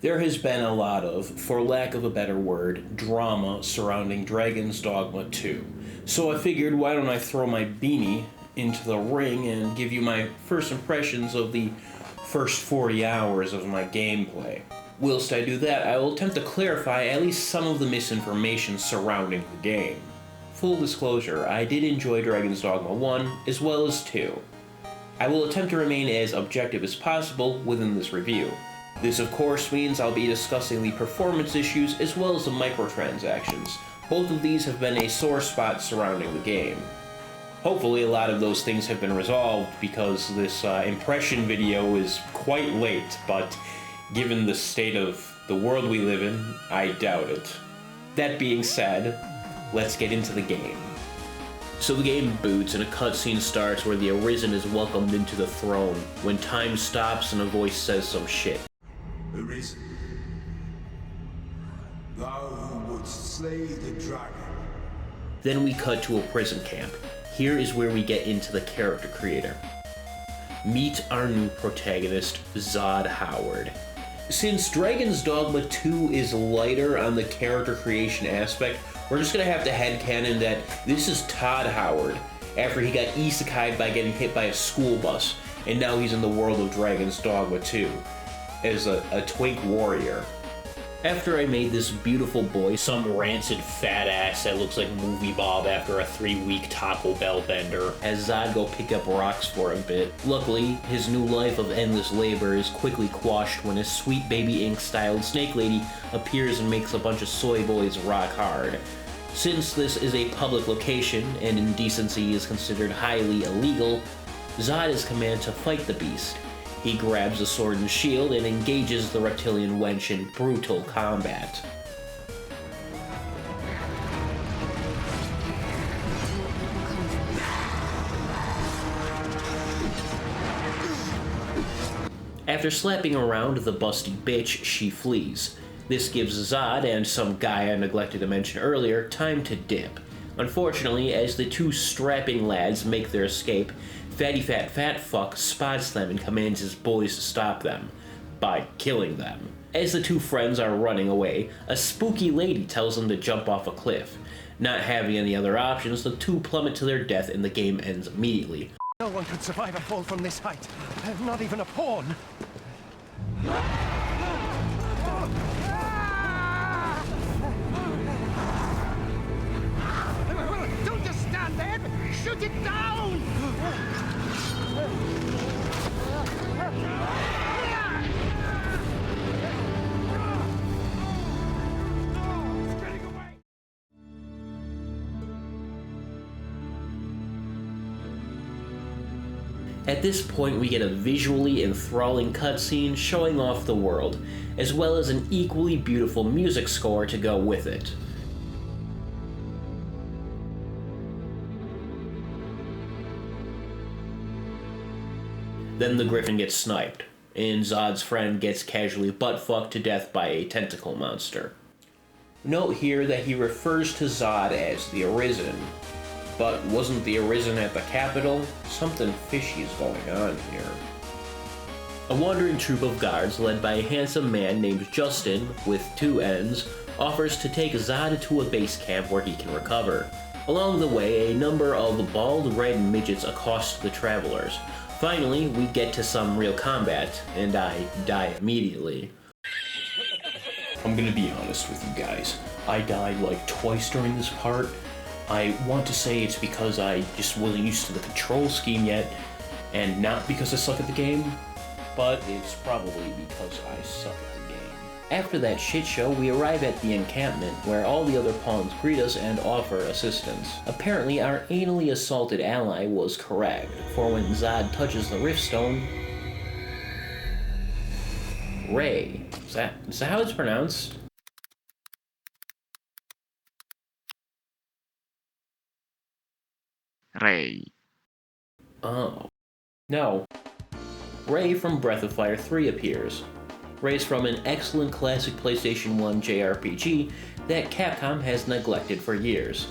There has been a lot of, for lack of a better word, drama surrounding Dragons Dogma 2. So I figured, why don't I throw my beanie into the ring and give you my first impressions of the first 40 hours of my gameplay. Whilst I do that, I will attempt to clarify at least some of the misinformation surrounding the game. Full disclosure, I did enjoy Dragons Dogma 1 as well as 2. I will attempt to remain as objective as possible within this review. This of course means I'll be discussing the performance issues as well as the microtransactions. Both of these have been a sore spot surrounding the game. Hopefully a lot of those things have been resolved because this impression video is quite late, but given the state of the world we live in, I doubt it. That being said, let's get into the game. So the game boots and a cutscene starts where the Arisen is welcomed into the throne, when time stops and a voice says some shit. Arisen, thou who wouldst slay the dragon. Then we cut to a prison camp. Here is where we get into the character creator. Meet our new protagonist, Zod Howard. Since Dragons Dogma 2 is lighter on the character creation aspect, we're just gonna have to headcanon that this is Todd Howard, after he got isekai'd by getting hit by a school bus, and now he's in the world of Dragons Dogma 2, as a twink warrior. After I made this beautiful boy some rancid fat ass that looks like Movie Bob after a 3-week Taco Bell bender, as Zod go pick up rocks for a bit. Luckily, his new life of endless labor is quickly quashed when his sweet baby ink-styled snake lady appears and makes a bunch of soy boys rock hard. Since this is a public location and indecency is considered highly illegal, Zod is commanded to fight the beast. He grabs a sword and shield and engages the reptilian wench in brutal combat. After slapping around the busty bitch, she flees. This gives Zod, and some guy I neglected to mention earlier, time to dip. Unfortunately, as the two strapping lads make their escape, Fatty Fat Fuck spots them and commands his boys to stop them, by killing them. As the two friends are running away, a spooky lady tells them to jump off a cliff. Not having any other options, the two plummet to their death and the game ends immediately. No one could survive a fall from this height, not even a pawn. Don't just stand there! Shoot it down! At this point, we get a visually enthralling cutscene showing off the world, as well as an equally beautiful music score to go with it. Then the Griffin gets sniped, and Zod's friend gets casually butt-fucked to death by a tentacle monster. Note here that he refers to Zod as the Arisen, but wasn't the Arisen at the capital? Something fishy is going on here. A wandering troop of guards led by a handsome man named Justin, with 2 N's, offers to take Zod to a base camp where he can recover. Along the way, a number of bald red midgets accost the travelers. Finally, we get to some real combat, and I die immediately. I'm gonna be honest with you guys. I died like twice during this part. I want to say it's because I just wasn't used to the control scheme yet, and not because I suck at the game, but it's probably because I suck at the game. After that shit show, we arrive at the encampment, where all the other pawns greet us and offer assistance. Apparently, our anally assaulted ally was correct, for when Zod touches the Riftstone, Ray. Is that how it's pronounced? Ray. Oh. No. Ray from Breath of Fire 3 appears. Ray's from an excellent classic PlayStation 1 JRPG that Capcom has neglected for years.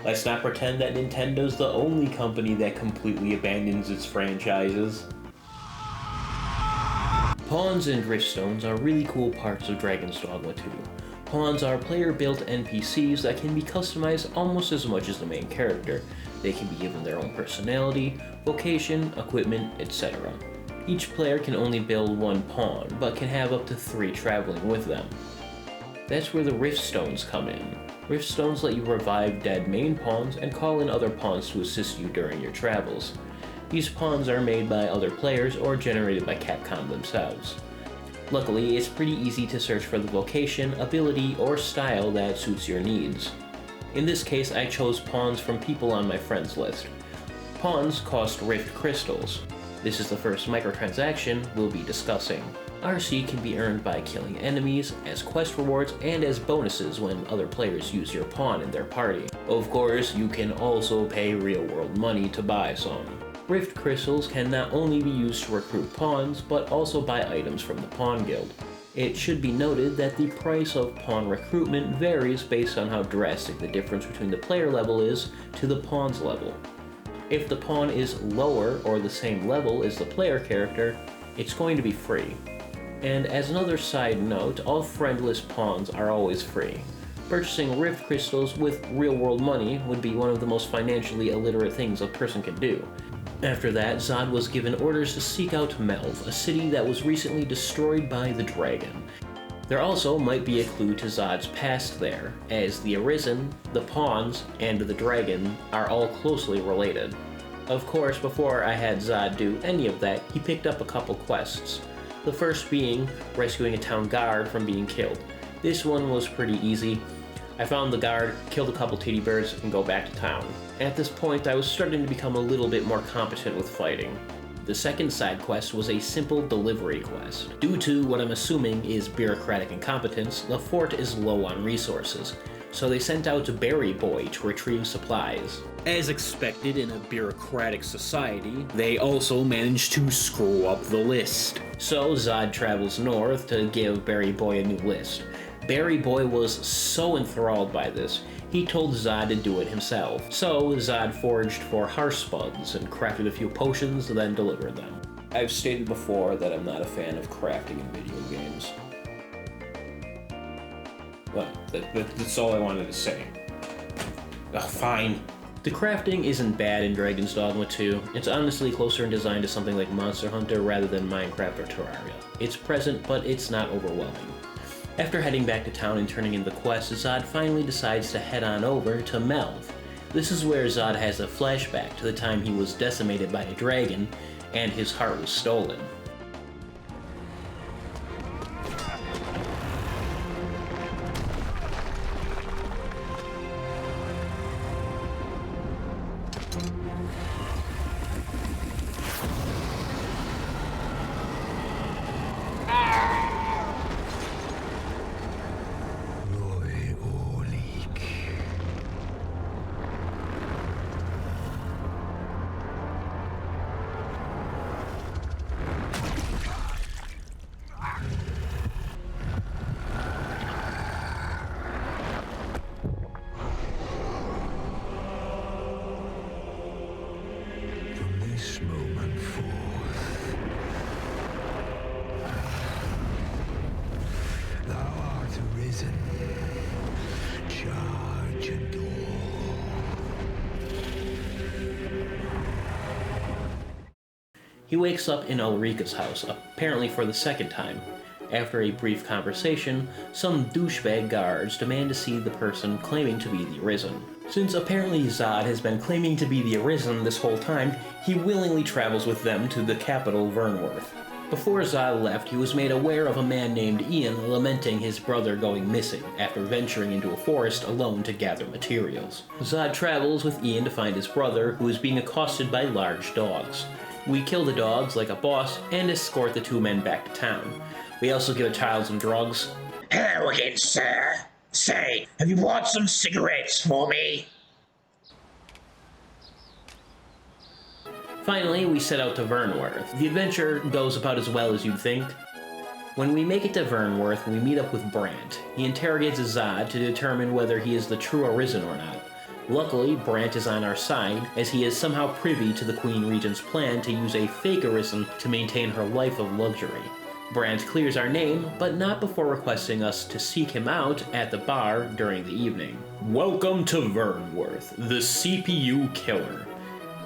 Let's not pretend that Nintendo's the only company that completely abandons its franchises. Pawns and driftstones are really cool parts of Dragons Dogma 2. Pawns are player-built NPCs that can be customized almost as much as the main character. They can be given their own personality, vocation, equipment, etc. Each player can only build one pawn, but can have up to 3 traveling with them. That's where the riftstones come in. Riftstones let you revive dead main pawns and call in other pawns to assist you during your travels. These pawns are made by other players or generated by Capcom themselves. Luckily, it's pretty easy to search for the vocation, ability, or style that suits your needs. In this case, I chose pawns from people on my friends list. Pawns cost Rift Crystals. This is the first microtransaction we'll be discussing. RC can be earned by killing enemies, as quest rewards, and as bonuses when other players use your pawn in their party. Of course, you can also pay real-world money to buy some. Rift Crystals can not only be used to recruit pawns, but also buy items from the Pawn Guild. It should be noted that the price of pawn recruitment varies based on how drastic the difference between the player level is to the pawn's level. If the pawn is lower or the same level as the player character, it's going to be free. And as another side note, all friendless pawns are always free. Purchasing Rift Crystals with real-world money would be one of the most financially illiterate things a person can do. After that, Zod was given orders to seek out Melve, a city that was recently destroyed by the dragon. There also might be a clue to Zod's past there, as the Arisen, the Pawns, and the dragon are all closely related. Of course, before I had Zod do any of that, he picked up a couple quests. The first being rescuing a town guard from being killed. This one was pretty easy. I found the guard, killed a couple titty birds, and go back to town. At this point, I was starting to become a little bit more competent with fighting. The second side quest was a simple delivery quest. Due to what I'm assuming is bureaucratic incompetence, the fort is low on resources, so they sent out Berry Boy to retrieve supplies. As expected in a bureaucratic society, they also managed to screw up the list. So Zod travels north to give Berry Boy a new list. Berry Boy was so enthralled by this, he told Zod to do it himself. So Zod foraged for Harspuds and crafted a few potions, then delivered them. I've stated before that I'm not a fan of crafting in video games. Well, that's all I wanted to say. Oh, fine. The crafting isn't bad in Dragons Dogma 2. It's honestly closer in design to something like Monster Hunter rather than Minecraft or Terraria. It's present, but it's not overwhelming. After heading back to town and turning in the quest, Zod finally decides to head on over to Melve. This is where Zod has a flashback to the time he was decimated by a dragon, and his heart was stolen. This moment forth, thou art arisen. Charge and He wakes up in Ulrika's house, apparently for the second time. After a brief conversation, some douchebag guards demand to see the person claiming to be the Arisen. Since apparently Zod has been claiming to be the Arisen this whole time, he willingly travels with them to the capital, Vernworth. Before Zod left, he was made aware of a man named Ian lamenting his brother going missing after venturing into a forest alone to gather materials. Zod travels with Ian to find his brother, who is being accosted by large dogs. We kill the dogs like a boss and escort the two men back to town. We also give a child some drugs. Hello again, sir. Say, have you bought some cigarettes for me? Finally, we set out to Vernworth. The adventure goes about as well as you'd think. When we make it to Vernworth, we meet up with Brant. He interrogates Zod to determine whether he is the true Arisen or not. Luckily, Brant is on our side, as he is somehow privy to the Queen Regent's plan to use a fake Arisen to maintain her life of luxury. Brant clears our name, but not before requesting us to seek him out at the bar during the evening. Welcome to Vernworth, the CPU killer.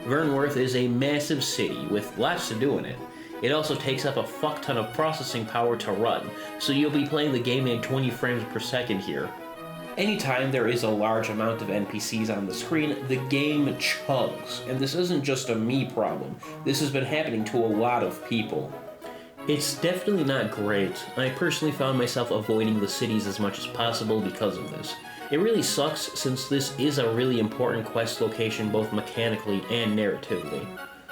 Vernworth is a massive city with lots to do in it. It also takes up a fuck ton of processing power to run, so you'll be playing the game at 20 frames per second here. Anytime there is a large amount of NPCs on the screen, the game chugs, and this isn't just a me problem. This has been happening to a lot of people. It's definitely not great. I personally found myself avoiding the cities as much as possible because of this. It really sucks since this is a really important quest location both mechanically and narratively.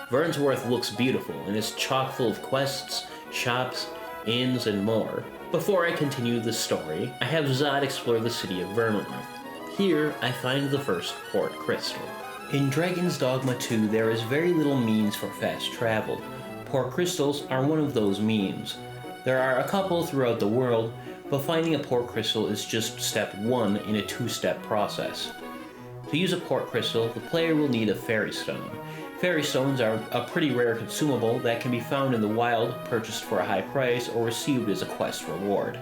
Vernworth looks beautiful and is chock full of quests, shops, inns, and more. Before I continue the story, I have Zod explore the city of Vernworth. Here, I find the first port crystal. In Dragons Dogma 2, there is very little means for fast travel. Port crystals are one of those means. There are a couple throughout the world, but finding a port crystal is just step 1 in a 2-step process. To use a port crystal, the player will need a fairy stone. Fairy stones are a pretty rare consumable that can be found in the wild, purchased for a high price, or received as a quest reward.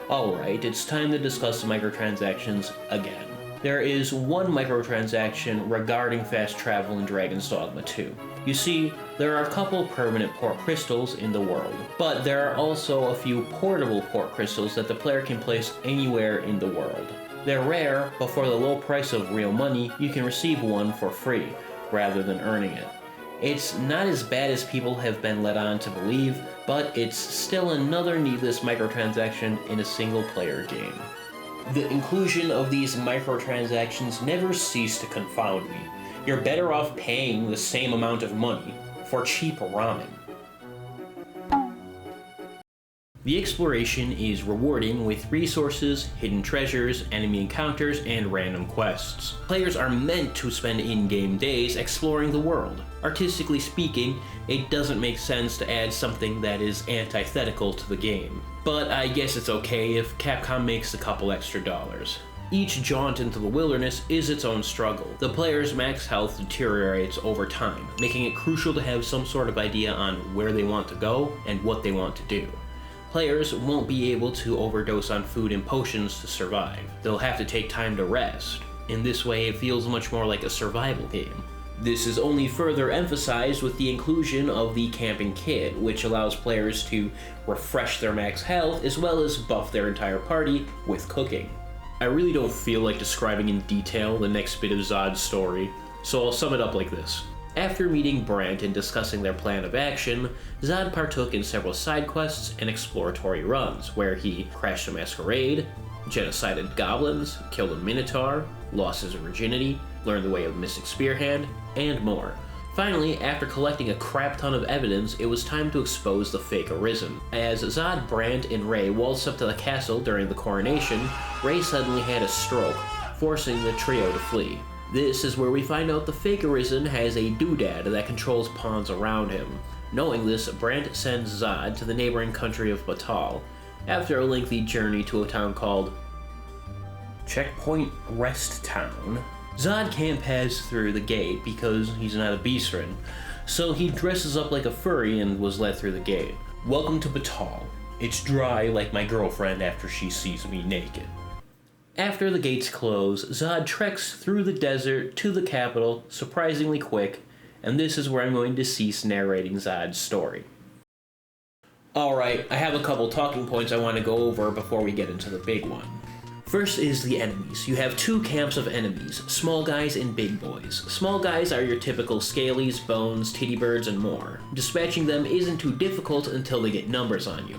Alright, it's time to discuss the microtransactions again. There is one microtransaction regarding fast travel in Dragons Dogma 2. You see, there are a couple permanent port crystals in the world, but there are also a few portable port crystals that the player can place anywhere in the world. They're rare, but for the low price of real money, you can receive one for free, rather than earning it. It's not as bad as people have been led on to believe, but it's still another needless microtransaction in a single-player game. The inclusion of these microtransactions never cease to confound me. You're better off paying the same amount of money for cheap ramen. The exploration is rewarding with resources, hidden treasures, enemy encounters, and random quests. Players are meant to spend in-game days exploring the world. Artistically speaking, it doesn't make sense to add something that is antithetical to the game. But I guess it's okay if Capcom makes a couple extra dollars. Each jaunt into the wilderness is its own struggle. The player's max health deteriorates over time, making it crucial to have some sort of idea on where they want to go and what they want to do. Players won't be able to overdose on food and potions to survive. They'll have to take time to rest. In this way, it feels much more like a survival game. This is only further emphasized with the inclusion of the camping kit, which allows players to refresh their max health as well as buff their entire party with cooking. I really don't feel like describing in detail the next bit of Zod's story, so I'll sum it up like this. After meeting Brant and discussing their plan of action, Zod partook in several side quests and exploratory runs, where he crashed a masquerade, genocided goblins, killed a minotaur, lost his virginity, learned the way of Mystic Spearhand, and more. Finally, after collecting a crap ton of evidence, it was time to expose the fake Arisen. As Zod, Brant, and Ray waltzed up to the castle during the coronation, Ray suddenly had a stroke, forcing the trio to flee. This is where we find out the fake Arisen has a doodad that controls pawns around him. Knowing this, Brant sends Zod to the neighboring country of Batal. After a lengthy journey to a town called Checkpoint Rest Town, Zod can't pass through the gate because he's not a beastren, so he dresses up like a furry and was let through the gate. Welcome to Batal. It's dry like my girlfriend after she sees me naked. After the gates close, Zod treks through the desert to the capital surprisingly quick, and this is where I'm going to cease narrating Zod's story. Alright, I have a couple talking points I want to go over before we get into the big one. First is the enemies. You have two camps of enemies, small guys and big boys. Small guys are your typical scalies, bones, titty birds, and more. Dispatching them isn't too difficult until they get numbers on you.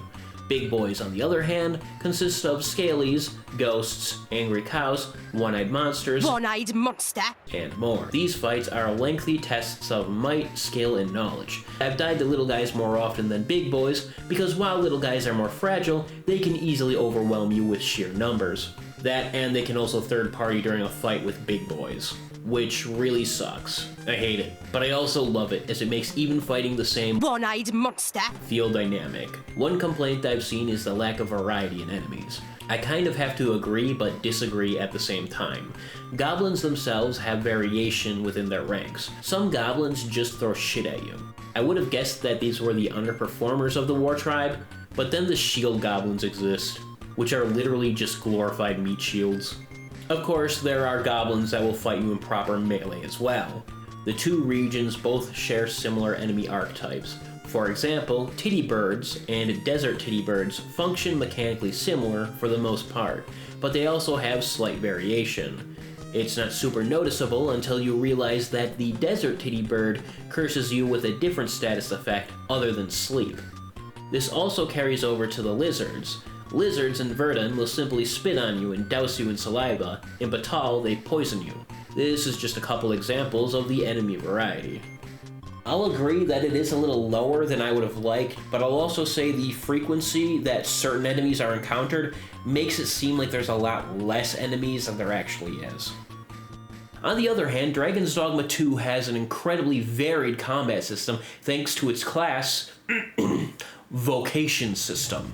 Big boys, on the other hand, consist of scalies, ghosts, angry cows, one-eyed monsters, one-eyed monster, and more. These fights are lengthy tests of might, skill, and knowledge. I've died to little guys more often than big boys, because while little guys are more fragile, they can easily overwhelm you with sheer numbers. That, and they can also third party during a fight with big boys, which really sucks. I hate it, but I also love it, as it makes even fighting the same one-eyed monster feel dynamic. One complaint I've seen is the lack of variety in enemies. I kind of have to agree but disagree at the same time. Goblins themselves have variation within their ranks. Some goblins just throw shit at you. I would have guessed that these were the underperformers of the war tribe, But then the shield goblins exist, which are literally just glorified meat shields. Of course, there are goblins that will fight you in proper melee as well. The two regions both share similar enemy archetypes. For example, titty birds and desert titty birds function mechanically similar for the most part, but they also have slight variation. It's not super noticeable until you realize that the desert titty bird curses you with a different status effect other than sleep. This also carries over to the lizards. Lizards in Verdun will simply spit on you and douse you in saliva. In Batal, they poison you. This is just a couple examples of the enemy variety. I'll agree that it is a little lower than I would have liked, but I'll also say the frequency that certain enemies are encountered makes it seem like there's a lot less enemies than there actually is. On the other hand, Dragons Dogma 2 has an incredibly varied combat system thanks to its class vocation system.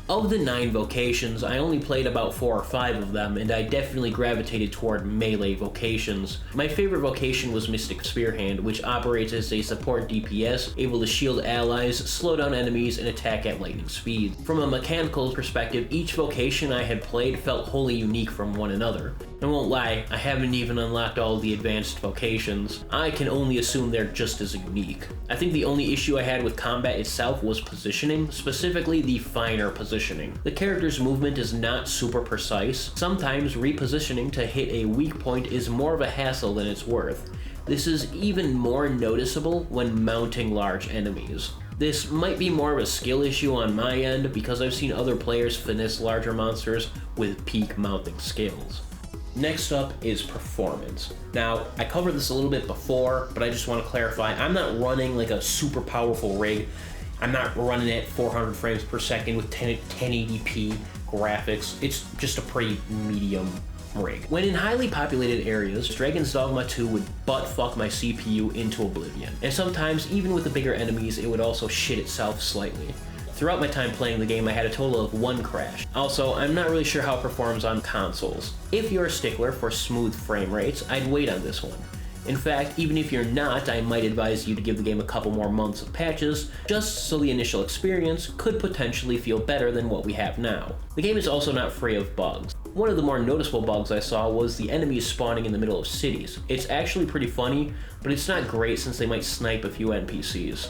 Of the 9 vocations, I only played about 4 or 5 of them, and I definitely gravitated toward melee vocations. My favorite vocation was Mystic Spearhand, which operates as a support DPS, able to shield allies, slow down enemies, and attack at lightning speed. From a mechanical perspective, each vocation I had played felt wholly unique from one another. I won't lie, I haven't even unlocked all the advanced vocations. I can only assume they're just as unique. I think the only issue I had with combat itself was positioning, specifically the finer positioning. The character's movement is not super precise. Sometimes repositioning to hit a weak point is more of a hassle than it's worth. This is even more noticeable when mounting large enemies. This might be more of a skill issue on my end because I've seen other players finesse larger monsters with peak mounting skills. Next up is performance. Now, I covered this a little bit before, but I just want to clarify, I'm not running like a super powerful rig. I'm not running at 400 frames per second with 1080p graphics. It's just a pretty medium rig. When in highly populated areas, Dragons Dogma 2 would butt fuck my CPU into oblivion. And sometimes, even with the bigger enemies, it would also shit itself slightly. Throughout my time playing the game, I had a total of 1 crash. Also, I'm not really sure how it performs on consoles. If you're a stickler for smooth frame rates, I'd wait on this one. In fact, even if you're not, I might advise you to give the game a couple more months of patches, just so the initial experience could potentially feel better than what we have now. The game is also not free of bugs. One of the more noticeable bugs I saw was the enemies spawning in the middle of cities. It's actually pretty funny, but it's not great since they might snipe a few NPCs.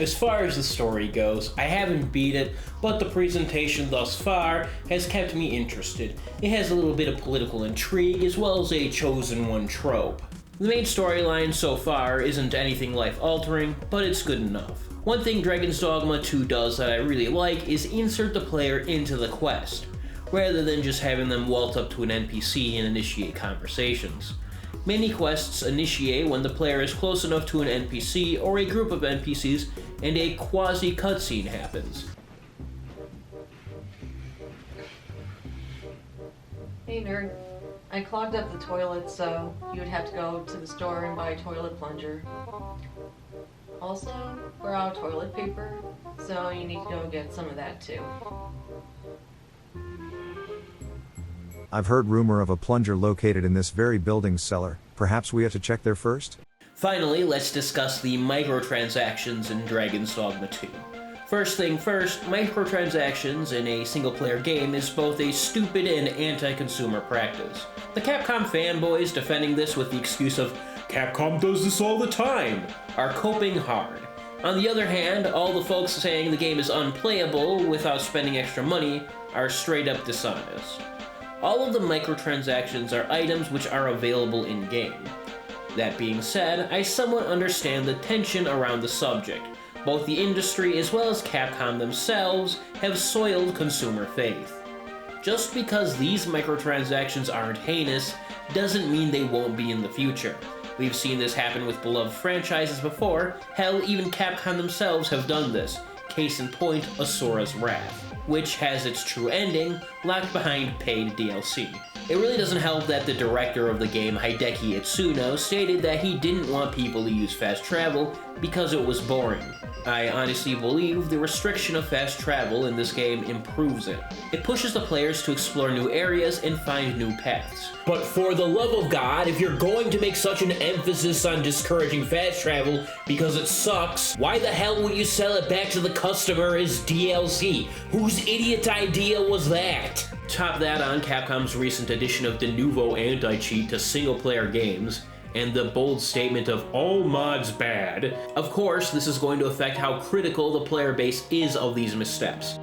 As far as the story goes, I haven't beat it, but the presentation thus far has kept me interested. It has a little bit of political intrigue as well as a chosen one trope. The main storyline so far isn't anything life-altering, but it's good enough. One thing Dragons Dogma 2 does that I really like is insert the player into the quest, rather than just having them waltz up to an NPC and initiate conversations. Many quests initiate when the player is close enough to an NPC or a group of NPCs and a quasi-cutscene happens. Hey nerd, I clogged up the toilet, so you would have to go to the store and buy a toilet plunger. Also, we're out of toilet paper, so you need to go get some of that too. I've heard rumor of a plunger located in this very building's cellar. Perhaps we have to check there first? Finally, let's discuss the microtransactions in Dragons Dogma 2. First thing first, microtransactions in a single-player game is both a stupid and anti-consumer practice. The Capcom fanboys defending this with the excuse of "Capcom does this all the time" are coping hard. On the other hand, all the folks saying the game is unplayable without spending extra money are straight up dishonest. All of the microtransactions are items which are available in-game. That being said, I somewhat understand the tension around the subject. Both the industry as well as Capcom themselves have soiled consumer faith. Just because these microtransactions aren't heinous doesn't mean they won't be in the future. We've seen this happen with beloved franchises before. Hell, even Capcom themselves have done this. Case in point, Asura's Wrath, which has its true ending locked behind paid DLC. It really doesn't help that the director of the game, Hideki Itsuno, stated that he didn't want people to use fast travel because it was boring. I honestly believe the restriction of fast travel in this game improves it. It pushes the players to explore new areas and find new paths. But for the love of God, if you're going to make such an emphasis on discouraging fast travel because it sucks, why the hell would you sell it back to the customer as DLC? Whose idiot idea was that? Top that on Capcom's recent addition of the Nouveau anti-cheat to single-player games, and the bold statement of all mods bad. Of course, this is going to affect how critical the player base is of these missteps.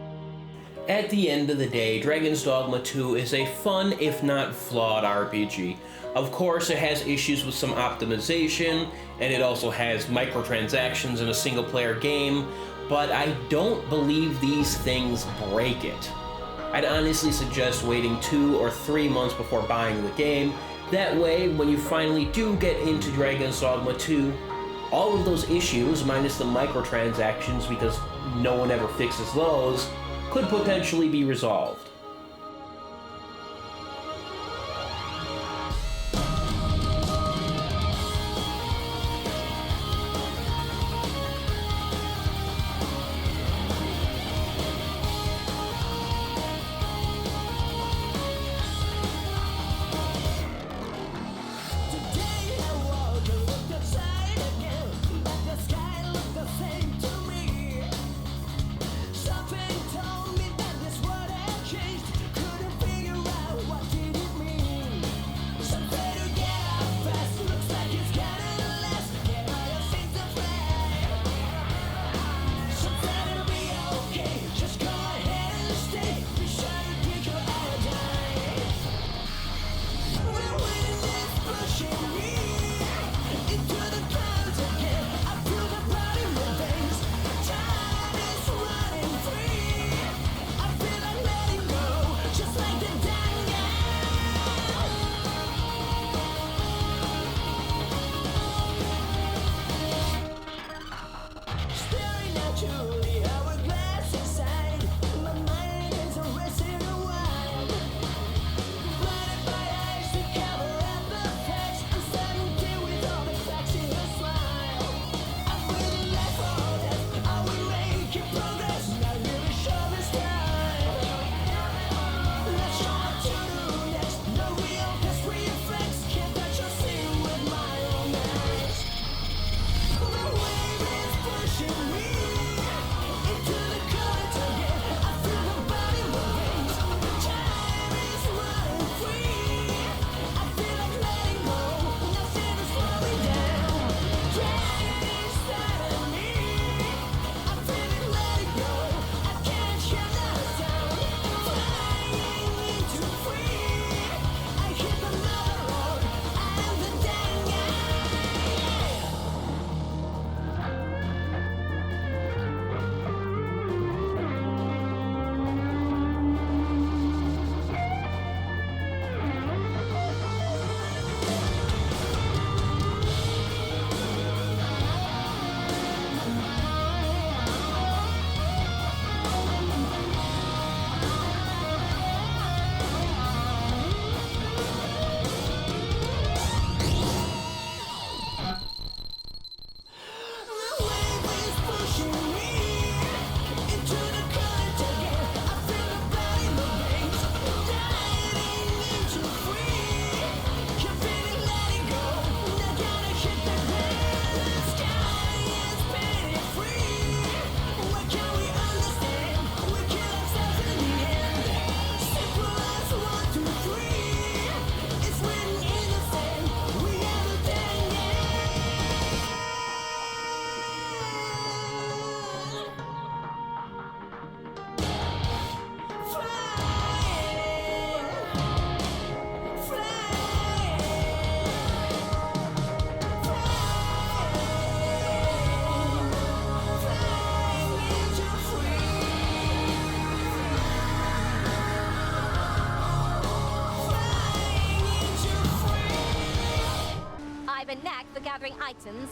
At the end of the day, Dragons Dogma 2 is a fun, if not flawed, RPG. Of course, it has issues with some optimization, and it also has microtransactions in a single-player game, but I don't believe these things break it. I'd honestly suggest waiting 2 or 3 months before buying the game. That way, when you finally do get into Dragons Dogma 2, all of those issues, minus the microtransactions because no one ever fixes those, could potentially be resolved. I've enact the gathering items